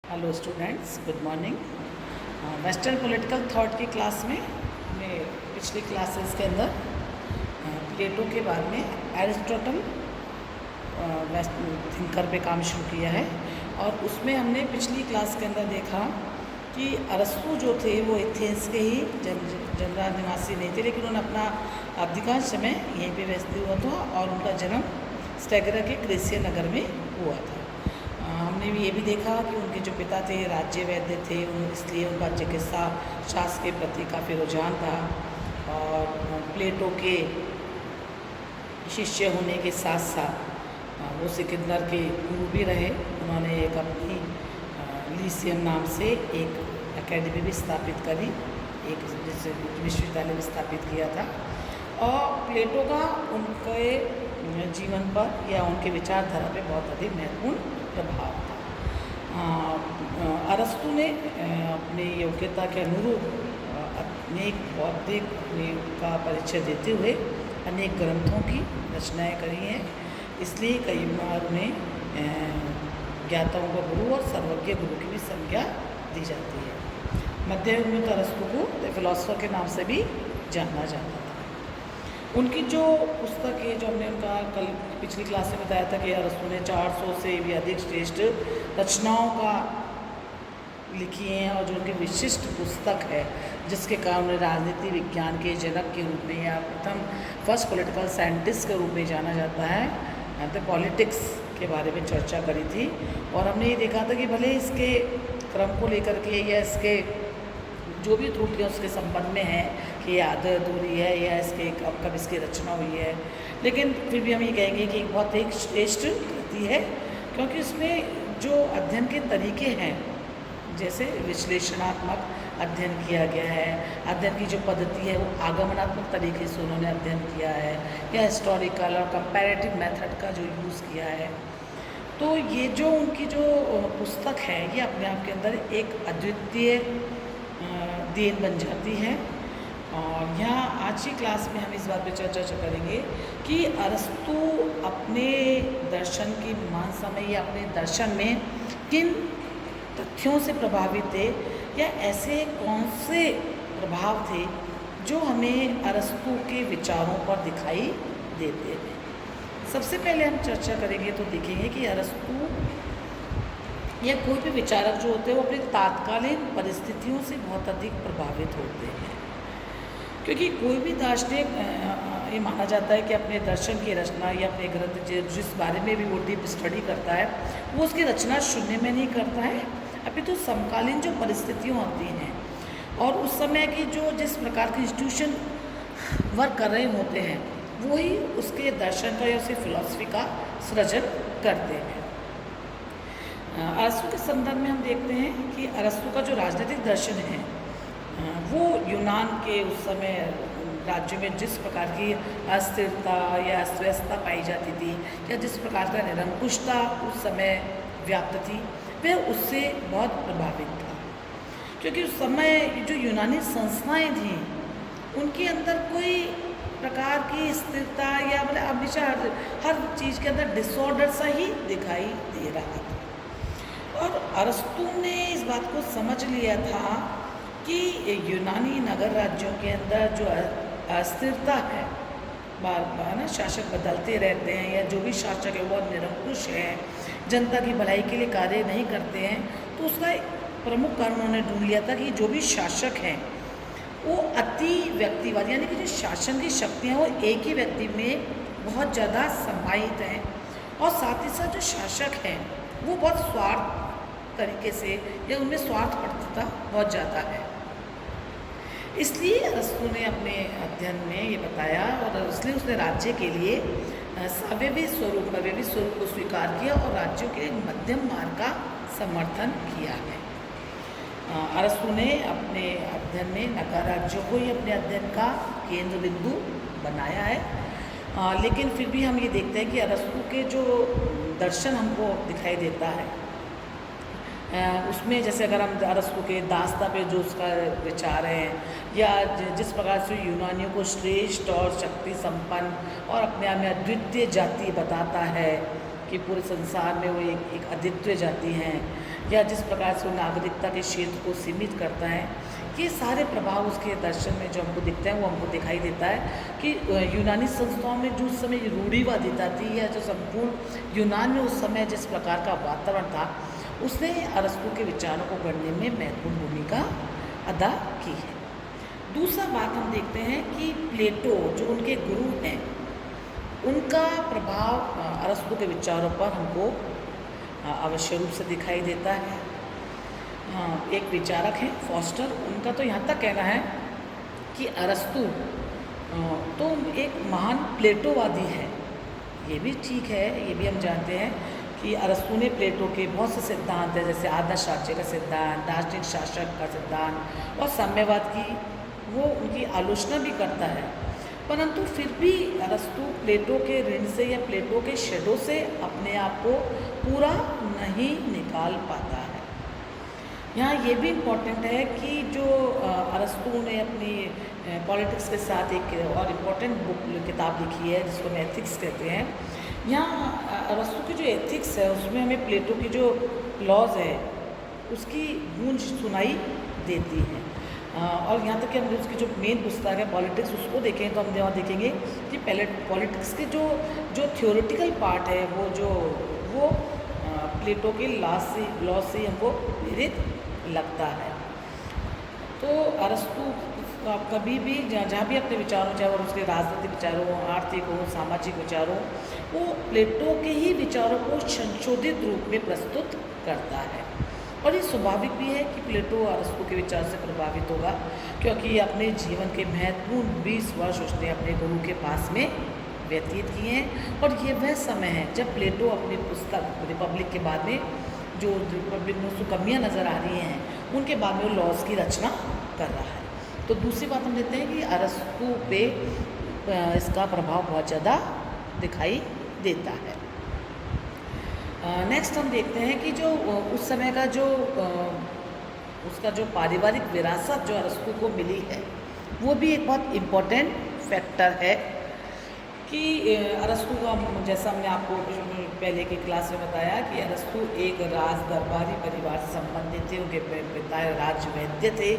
Hello students, good morning. Western political thought की class में हमने पिछली क्लासेस के अंदर प्लेटो के बाद में एरिस्टोटल वेस्ट थिंकर पे काम शुरू किया है। और उसमें हमने पिछली क्लास के अंदर देखा कि अरस्तु जो थे वो एथेंस के ही जनरल निवासी नहीं थे, लेकिन उन्होंने अपना अधिकांश समय यहीं पे व्यस्त हुआ था और उनका जन्म स्टेगरा के क्रेसिया नगर में हुआ था। हमने भी ये भी देखा कि उनके जो पिता थे राज्य वैद्य थे, इसलिए उनका चिकित्सा शास्त्र के प्रति काफ़ी रुझान था। और प्लेटो के शिष्य होने के साथ साथ वो सिकंदर के गुरु भी रहे। उन्होंने एक अपनी लीसियम नाम से एक एकेडमी भी स्थापित करी, एक विश्वविद्यालय भी स्थापित किया था। और प्लेटो का उनके जीवन पर या उनके विचारधारा पे बहुत अधिक महत्वपूर्ण प्रभाव था। अरस्तु ने अपनी योग्यता के अनुरूप अनेक बौद्धिक का परिचय देते हुए अनेक ग्रंथों की रचनाएं करी हैं, इसलिए कई बार उन्हें ज्ञाताओं का गुरु और सर्वज्ञ गुरु की भी संज्ञा दी जाती है। मध्य युग में तो अरस्तु को द फिलोसफर के नाम से भी जाना जाता था। उनकी जो पुस्तक है, जो हमने उनका कल पिछली क्लास में बताया था कि अरस्तु ने 400 से भी अधिक श्रेष्ठ रचनाओं का लिखी हैं, और जो उनकी विशिष्ट पुस्तक है जिसके कारण उन्हें राजनीति विज्ञान के जनक के रूप में या प्रथम फर्स्ट पॉलिटिकल साइंटिस्ट के रूप में जाना जाता है, द पॉलिटिक्स के बारे में चर्चा करी थी। और हमने ये देखा था कि भले इसके क्रम को लेकर के या इसके जो भी त्रुटियाँ उसके संबंध में है कि ये आदत अधूरी है या इसके कब इसकी रचना हुई है, लेकिन फिर भी हम ये कहेंगे कि बहुत एक श्रेष्ठ कृति है, क्योंकि इसमें जो अध्ययन के तरीके हैं, जैसे विश्लेषणात्मक अध्ययन किया गया है, अध्ययन की जो पद्धति है वो आगमनात्मक तरीके से उन्होंने अध्ययन किया है, या हिस्टोरिकल और कंपैरेटिव मेथड का जो यूज़ किया है। तो ये जो उनकी जो पुस्तक है ये अपने आप के अंदर एक अद्वितीय देन बन जाती है। और यहाँ आज की क्लास में हम इस बात पे चर्चा करेंगे कि अरस्तु अपने दर्शन की मीमांसा में या अपने दर्शन में किन तथ्यों से प्रभावित थे, या ऐसे कौन से प्रभाव थे जो हमें अरस्तु के विचारों पर दिखाई देते हैं। सबसे पहले हम चर्चा करेंगे तो देखेंगे कि अरस्तु या कोई भी विचारक जो होते हैं वो अपनी तात्कालिक परिस्थितियों से बहुत अधिक प्रभावित होते हैं, क्योंकि कोई भी दार्शनिक ये माना जाता है कि अपने दर्शन की रचना या अपने ग्रंथ जिस बारे में भी वो डीप स्टडी करता है वो उसकी रचना शून्य में नहीं करता है, अभी तो समकालीन जो परिस्थितियाँ होती हैं और उस समय की जो जिस प्रकार की इंस्टीट्यूशन वर्क कर रहे होते हैं वही उसके दर्शन का या उसकी फिलॉसफी का सृजन करते हैं। अरस्तु के संदर्भ में हम देखते हैं कि अरस्तु का जो राजनीतिक दर्शन है वो यूनान के उस समय राज्य में जिस प्रकार की अस्थिरता या अस्तव्यस्तता पाई जाती थी या जिस प्रकार का निरंकुशता उस समय व्याप्त थी वह उससे बहुत प्रभावित था, क्योंकि उस समय जो यूनानी संस्थाएं थीं उनके अंदर कोई प्रकार की स्थिरता या मतलब हमेशा हर चीज़ के अंदर डिसऑर्डर सा ही दिखाई दे रहा था। और अरस्तु ने इस बात को समझ लिया था कि यूनानी नगर राज्यों के अंदर जो अस्थिरता है, बार बार ना शासक बदलते रहते हैं या जो भी शासक है वो निरंकुश है, जनता की भलाई के लिए कार्य नहीं करते हैं, तो उसका प्रमुख कारण उन्होंने ढूंढ लिया था कि जो भी शासक हैं वो अति व्यक्तिवाद, यानी कि जो शासन की शक्तियाँ वो एक ही व्यक्ति में बहुत ज़्यादा समाहित हैं, और साथ ही साथ जो शासक हैं वो बहुत स्वार्थ तरीके से या उनमें स्वार्थ पड़ता बहुत ज़्यादा है। इसलिए अरस्तु ने अपने अध्ययन में ये बताया और इसलिए उसने राज्य के लिए सव्यवी स्वरूप को स्वीकार किया और राज्यों के मध्यम मार्ग का समर्थन किया है। अरस्तु ने अपने अध्ययन में नगर राज्यों को ही अपने अध्ययन का केंद्र बिंदु बनाया है, लेकिन फिर भी हम ये देखते हैं कि अरस्तु के जो दर्शन हमको दिखाई देता है उसमें, जैसे अगर हम अरस्तु के दास्ता पे जो उसका विचार है या जिस प्रकार से यूनानियों को श्रेष्ठ और शक्ति संपन्न और अपने आप में अद्वितीय जाति बताता है कि पूरे संसार में वो एक अद्वितीय जाति हैं, या जिस प्रकार से वो नागरिकता के क्षेत्र को सीमित करता है, ये सारे प्रभाव उसके दर्शन में जो हमको दिखते हैं वो हमको दिखाई देता है कि यूनानी संस्थाओं में जो उस समय रूढ़िवादिता थी या जो संपूर्ण यूनान में उस समय जिस प्रकार का वातावरण था, उसने अरस्तु के विचारों को गढ़ने में महत्वपूर्ण भूमिका अदा की है। दूसरा बात हम देखते हैं कि प्लेटो जो उनके गुरु हैं, उनका प्रभाव अरस्तु के विचारों पर हमको अवश्य रूप से दिखाई देता है। एक विचारक हैं फॉस्टर, उनका तो यहाँ तक कहना है कि अरस्तु तो एक महान प्लेटोवादी है। ये भी ठीक है, ये भी हम जानते हैं कि अरस्तु ने प्लेटो के बहुत से सिद्धांत हैं, जैसे आदर्श राज्य का सिद्धांत, दार्शनिक शासक का सिद्धांत और साम्यवाद की वो उनकी आलोचना भी करता है। परंतु फिर भी अरस्तु प्लेटो के ऋण से या प्लेटो के शेडो से अपने आप को पूरा नहीं निकाल पाता है। यहाँ ये भी इम्पॉर्टेंट है कि जो अरस्तु ने अपनी पॉलिटिक्स के साथ एक और इम्पॉर्टेंट किताब लिखी है जिसको हम एथिक्स कहते हैं। यहाँ अरस्तु की जो एथिक्स है उसमें हमें प्लेटो की जो लॉज है उसकी गूंज सुनाई देती है। और यहाँ तक कि हम उसकी जो मेन पुस्तक है पॉलिटिक्स उसको देखें तो हम यहाँ देखेंगे कि पहले पॉलिटिक्स के जो थ्योरेटिकल पार्ट है वो प्लेटो के लॉ से हमको प्रेरित लगता है। तो अरस्तु कभी भी जहाँ भी अपने विचारों, चाहे वो उसके राजनीतिक विचारों, आर्थिक हो, सामाजिक विचारों, वो प्लेटो के ही विचारों को संशोधित रूप में प्रस्तुत करता है। और ये स्वाभाविक भी है कि प्लेटो अरस्तु के विचार से प्रभावित होगा, क्योंकि अपने जीवन के महत्वपूर्ण 20 वर्ष उसने अपने गुरु के पास में व्यतीत किए हैं। और ये वह समय है जब प्लेटो अपनी पुस्तक रिपब्लिक के बाद में जो रिपब्लिक में उसको कमियाँ नज़र आ रही हैं, उनके बाद में वो लॉज की रचना कर रहा है। तो दूसरी बात हम देखते हैं कि अरस्तु पे इसका प्रभाव बहुत ज़्यादा दिखाई देता है। नेक्स्ट हम देखते हैं कि जो उस समय का उसका जो पारिवारिक विरासत जो अरस्तु को मिली है वो भी एक बहुत इम्पोर्टेंट फैक्टर है कि अरस्तु का, जैसा हमने आपको पहले की क्लास में बताया कि अरस्तु एक राज दरबारी परिवार से संबंधित थे। उनके पिता राजवैद्य थे।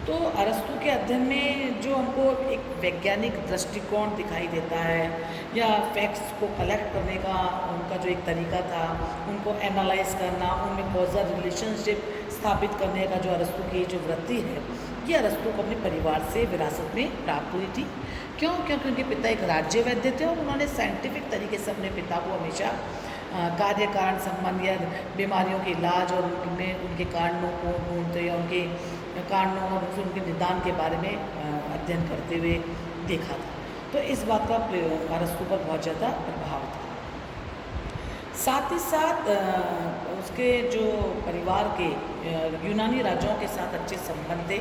तो अरस्तु के अध्ययन में जो हमको एक वैज्ञानिक दृष्टिकोण दिखाई देता है या फैक्ट्स को कलेक्ट करने का उनका जो एक तरीका था, उनको एनालाइज करना, उनमें कॉजल रिलेशनशिप स्थापित करने का जो अरस्तु की जो वृत्ति है, ये अरस्तु को अपने परिवार से विरासत में प्राप्त हुई थी। क्यों? क्योंकि उनके पिता एक राज्य वैद्य थे और उन्होंने साइंटिफिक तरीके से अपने पिता को हमेशा कार्य कारण संबंध या बीमारियों के इलाज और उनके कारणों को ढूंढते या उनके कारणों और उनके निदान के बारे में अध्ययन करते हुए देखा था। तो इस बात का अरस्तु पर बहुत ज़्यादा प्रभाव था। साथ ही साथ उसके जो परिवार के यूनानी राजाओं के साथ अच्छे संबंध थे,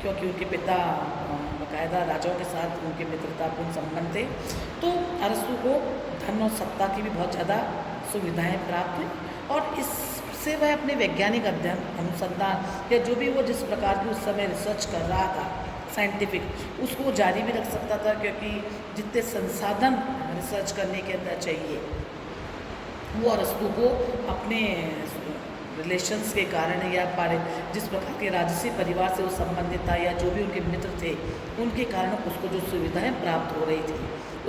क्योंकि उनके पिता बाकायदा राजाओं के साथ उनके मित्रतापूर्ण संबंध थे। तो अरस्तु को धन और सत्ता की भी बहुत ज़्यादा सुविधाएं प्राप्त हुई और इससे वह अपने वैज्ञानिक अध्ययन, अनुसंधान या जो भी वो जिस प्रकार की उस समय रिसर्च कर रहा था साइंटिफिक, उसको जारी भी रख सकता था, क्योंकि जितने संसाधन रिसर्च करने के अंदर चाहिए वो अरस्तु को अपने रिलेशंस के कारण या जिस प्रकार के राजसी परिवार से वो संबंधित था या जो भी उनके मित्र थे उनके कारण उसको जो सुविधाएं प्राप्त हो रही थी,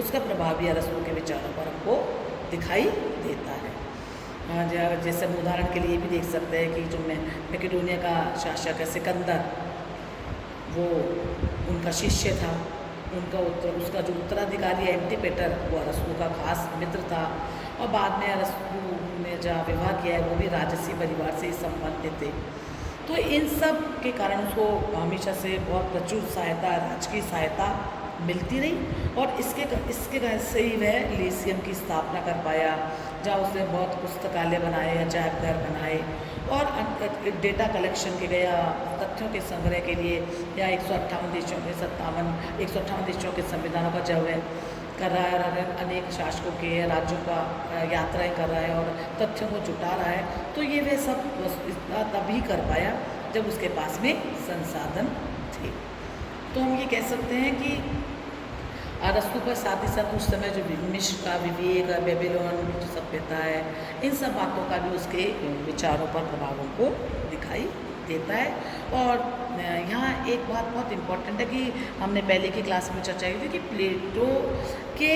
उसका प्रभाव भी अरस्तु के विचारों पर हमको दिखाई देता है। जैसे हम उदाहरण के लिए भी देख सकते हैं कि जो मैकेडोनिया का शासक है सिकंदर, वो उनका शिष्य था। उसका जो उत्तराधिकारी एंटीपेटर वो अरस्तु का खास मित्र था और बाद में अरस्तु ने जहाँ विवाह किया है वो भी राजसी परिवार से ही संबंधित थे। तो इन सब के कारण उसको हमेशा से बहुत प्रचुर सहायता, राजकीय सहायता मिलती रही और इसके कारण से ही वह लीसियम की स्थापना कर पाया, जहाँ उसने बहुत पुस्तकालय बनाए या डाक घर बनाए और डेटा कलेक्शन के या तथ्यों के संग्रह के लिए या 158 देशों के संविधानों का जो है कर रहा है और अनेक शासकों के राज्यों का यात्राएं कर रहा है और तथ्यों को जुटा रहा है। तो ये वह सब तभी कर पाया जब उसके पास में संसाधन थे। तो हम ये कह सकते हैं कि अरस्तु पर साथ ही साथ उस समय जो मिस्र का विवेक, बेबीलोन की जो सभ्यता है, इन सब बातों का भी उसके विचारों पर प्रभावों को दिखाई देता है। और यहाँ एक बात बहुत इम्पोर्टेंट है कि हमने पहले की क्लास में चर्चा की थी कि प्लेटो के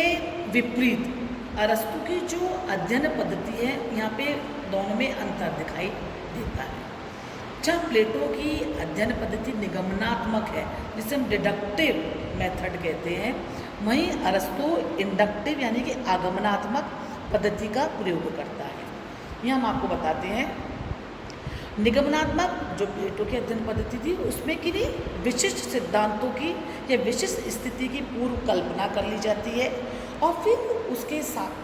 विपरीत अरस्तु की जो अध्ययन पद्धति है, यहाँ पे दोनों में अंतर दिखाई देता है। जहाँ प्लेटो की अध्ययन पद्धति निगमनात्मक है, जिसे हम डिडक्टिव मेथड कहते हैं, वहीं अरस्तु इंडक्टिव यानी कि आगमनात्मक पद्धति का प्रयोग करता है। यह हम आपको बताते हैं। निगमनात्मक जो प्लेटो की अध्ययन पद्धति थी, उसमें कि विशिष्ट सिद्धांतों की या विशिष्ट स्थिति की पूर्व कल्पना कर ली जाती है और फिर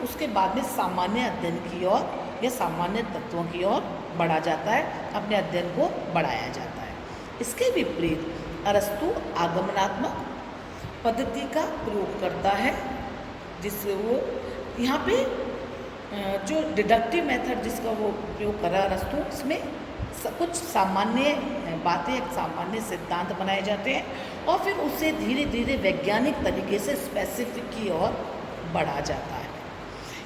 उसके बाद में सामान्य अध्ययन की ओर या सामान्य तत्वों की ओर बढ़ा जाता है, अपने अध्ययन को बढ़ाया जाता है। इसके विपरीत अरस्तु आगमनात्मक पद्धति का प्रयोग करता है, जिससे वो यहाँ पे जो डिडक्टिव मेथड जिसका वो प्रयोग कर रहा है अरस्तु, इसमें कुछ सामान्य बातें, सामान्य सिद्धांत बनाए जाते हैं और फिर उससे धीरे धीरे वैज्ञानिक तरीके से स्पेसिफिक की ओर बढ़ा जाता है।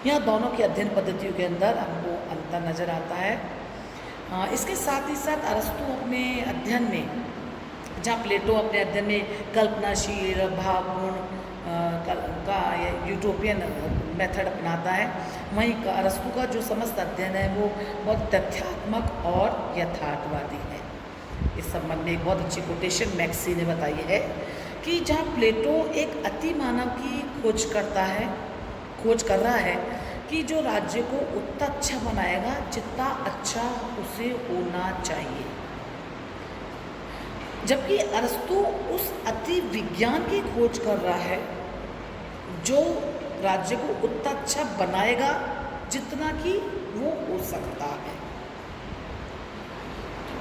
यहाँ दोनों की अध्ययन पद्धतियों के अंदर हमको अंतर नज़र आता है। इसके साथ ही साथ अरस्तु अपने अध्ययन में, जहाँ प्लेटो अपने अध्ययन में कल्पनाशील भावपूर्ण का यूटोपियन मेथड अपनाता है, वहीं अरस्तु का जो समस्त अध्ययन है वो बहुत तथ्यात्मक और यथार्थवादी है। इस संबंध में एक बहुत अच्छी कोटेशन मैक्सी ने बताई है कि जहाँ प्लेटो एक अति मानव की खोज कर रहा है कि जो राज्य को उतना अच्छा बनाएगा जितना अच्छा उसे होना चाहिए, जबकि अरस्तु उस अति विज्ञान की खोज कर रहा है जो राज्य को उतना अच्छा बनाएगा जितना कि वो हो सकता है।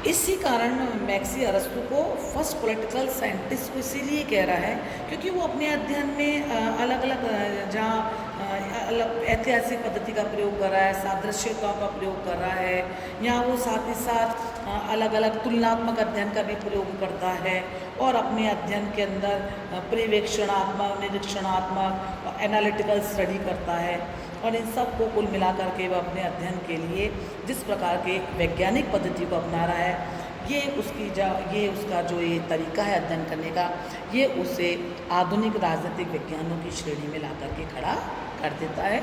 इसी कारण मैक्सी अरस्तु को फर्स्ट पॉलिटिकल साइंटिस्ट को इसीलिए कह रहा है क्योंकि वो अपने अध्ययन में अलग अलग जहाँ ऐतिहासिक पद्धति का प्रयोग कर रहा है, सादृश्यताओं का प्रयोग कर रहा है, यहाँ वो साथ ही साथ अलग अलग तुलनात्मक अध्ययन का भी प्रयोग करता है और अपने अध्ययन के अंदर पर्यवेक्षणात्मक, निरीक्षणात्मक, एनालिटिकल स्टडी करता है और इन सब को कुल मिलाकर के वह अपने अध्ययन के लिए जिस प्रकार के वैज्ञानिक पद्धति को अपना रहा है, ये उसका जो ये तरीका है अध्ययन करने का, ये उसे आधुनिक राजनीतिक विज्ञानों की श्रेणी में ला करके खड़ा कर देता है।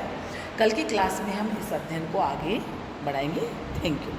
कल की क्लास में हम इस अध्ययन को आगे बढ़ाएंगे। Thank you.